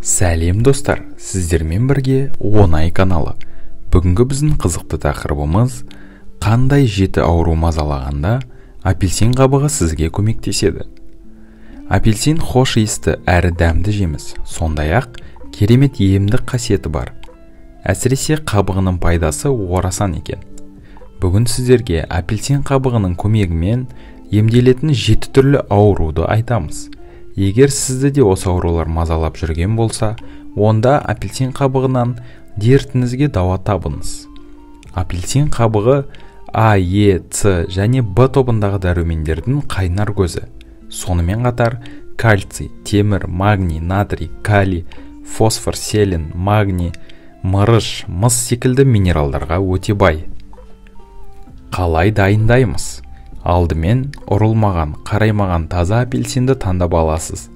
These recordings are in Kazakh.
Сәлем достар, сіздермен бірге оңай каналы. Бүгінгі біздің қызықты тақырыбымыз қандай жеті ауру мазалағанда апельсин қабығы сізге көмектеседі. Апельсин хош иісті әрі дәмді жеміс, сондай-ақ керемет емдік қасиеті бар. Әсіресе қабығының пайдасы орасан екен. Бүгін сіздерге апельсин қабығының көмегімен емделетін 7 түрлі ауруды айтамыз. Егер сізді де осы аурулар мазалап жүрген болса, онда апельсин қабығынан дертіңізге дауа табыңыз. Апельсин қабығы А, Е, С және Б тобындағы дәрумендердің қайнар көзі. Сонымен қатар кальций, темір, магний, натрий, калий, фосфор, селен, магний, мырыш, мыс секілді минералдарға өте бай. Қалай дайындаймыз? Алдымен ұрылмаған, қараймаған таза апельсинді таңдап аласыз.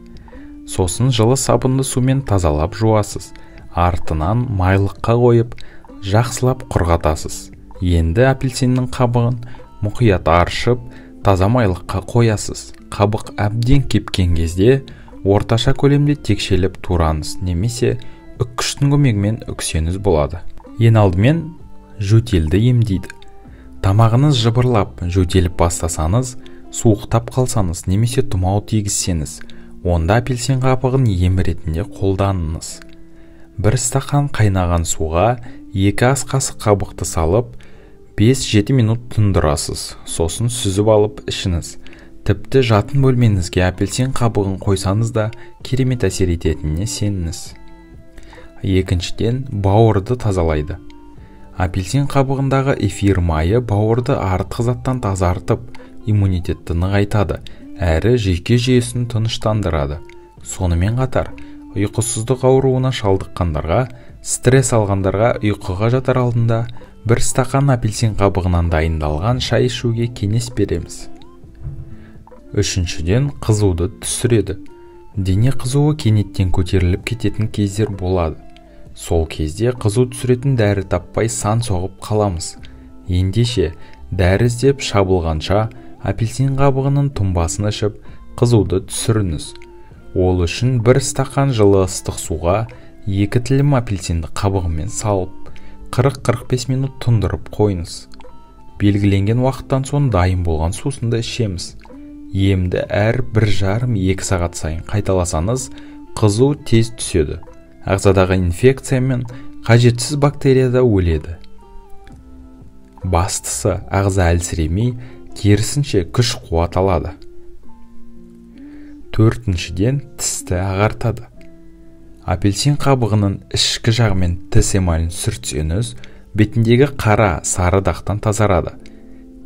Сосын жылы сабынды сумен тазалап жуасыз. Артынан майлыққа қойып, жақсылап құрғатасыз. Енді апельсиннің қабығын мұқият аршып, таза майлыққа қоясыз. Қабық әбден кепкен кезде орташа көлемде текшелеп тураңыз, немесе үккіштің көмегімен үксеңіз болады. Ең алдымен жөтелді емдейді. Тамағыңыз жыбырлап, жөтеліп бастасаңыз, суықтап қалсаңыз, немесе тұмау тигізсеңіз, онда апельсин қабығын ем ретінде қолданыңыз. 1 стақан қайнаған суға 2 ас қасық қабықты салып, 5-7 минут тұндырасыз. Сосын сүзіп алып ішіңіз. Тіпті жатын бөлмеңізге апельсин қабығын қойсаңыз да керемет әсер ететініне сеніңіз. Екіншіден, бауырды тазалайды. Апельсин қабығындағы эфир майы бауырды артық заттан тазартып, иммунитетті нығайтады, әрі жүйке жүйесін тыныштандырады. Сонымен қатар, ұйқысыздық ауруына шалдыққандарға, стресс алғандарға ұйқыға жатар алдында 1 стақан апельсин қабығынан дайындалған шай ішуге кеңес береміз. Үшіншіден, қызуды түсіреді. Дене қызуы кенеттен көтеріліп кететін кездер болады. Сол кезде қызу түсіретін дәрі таппай сан соғып қаламыз. Ендеше, дәрі іздеп шабылғанша апельсин қабығының тұнбасын ішіп, қызуды түсіріңіз. Ол үшін 1 стақан жылы ыстық суға 2 тілім апельсинді қабығымен салып, 40-45 минут тұндырып қойыңыз. Белгіленген уақыттан соң дайын болған сусынды ішеміз. Емді әр 1,5-2 сағат сайын қайталасаңыз, қызу тез түседі. Ағзадағы инфекция мен қажетсіз бактерияда өледі. Бастысы, ағза әлсіремей, керісінше күш қуат алады. Төртіншіден, тісті ағартады. Апельсин қабығының ішкі жағымен тіс эмалін сүртсеңіз, бетіндегі қара, сары дақтан тазарады.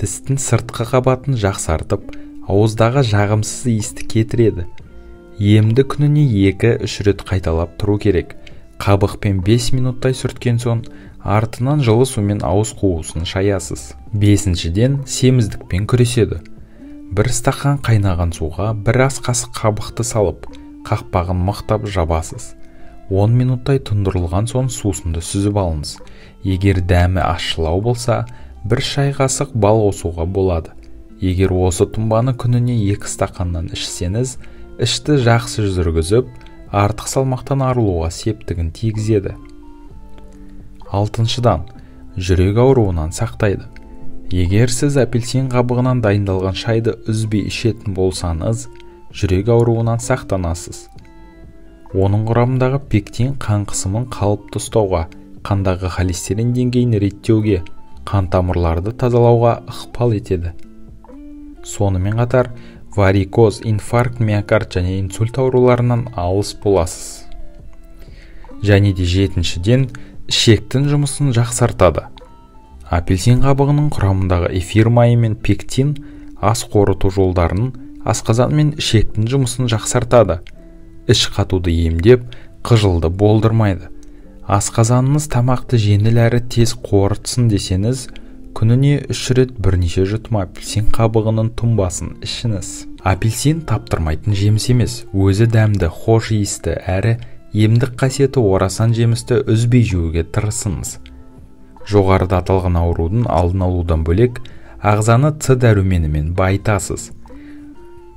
Тістің сыртқы қабатын жақсартып, ауыздағы жағымсыз иісті кетіреді. Емді күніне 2-3 рет қайталап тұру керек. Қабықпен 5 минуттай сүрткен соң, артынан жылы сумен ауыз қуысын шаясыз. Бесіншіден, семіздікпен күреседі. 1 стақан қайнаған суға 1 ас қасық қабықты салып, қақпағын мықтап жабасыз. 10 минуттай тұндырылған соң сусынды сүзіп алыңыз. Егер дәмі ащылау болса, 1 шай қасық бал қосуға болады. Егер осы тұнбаны күніне 2 стақаннан ішсеңіз, ішті жақсы жүргізіп, артық салмақтан арылуға септігін тигізеді. Алтыншыдан, жүрек ауруынан сақтайды. Егер сіз апельсин қабығынан дайындалған шайды үзбей ішетін болсаңыз, жүрек ауруынан сақтанасыз. Оның құрамындағы пектин қан қысымын қалыпты ұстауға, қандағы холестерин деңгейін реттеуге, қан тамырларды тазалауға ықпал етеді. Сонымен қатар, варикоз, инфаркт, миокард және инсульт ауруларынан алыс боласыз. Және де 7-шіден, ішектің жұмысын жақсартады. Апельсин қабығының құрамындағы эфир майы мен пектин ас қорыту жолдарының, асқазан мен ішектің жұмысын жақсартады. Іш қатуды емдеп, қыжылды болдырмайды. Асқазаныңыз тамақты жеңіл әрі тез қорытсын десеңіз, күніне 3 рет бірнеше жұтым апельсин қабығының тұнбасын ішіңіз. Апельсин таптырмайтын жеміс емес, өзі дәмді, хош иісті әрі емдік қасиеті орасан жемісті үзбей жеуге тырысыңыз. Жоғарыда аталған аурудың алдын алудан бөлек, ағзаны С дәруменімен байытасыз.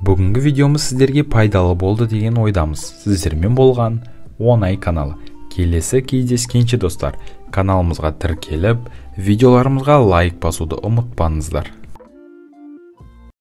Бүгінгі видеомыз сіздерге пайдалы болды деген ойдамыз. Сіздермен болған оңай каналы. Келесі кездескенше достар, каналымызға тіркеліп, видеоларымызға лайк басуды ұмытпаңыздар.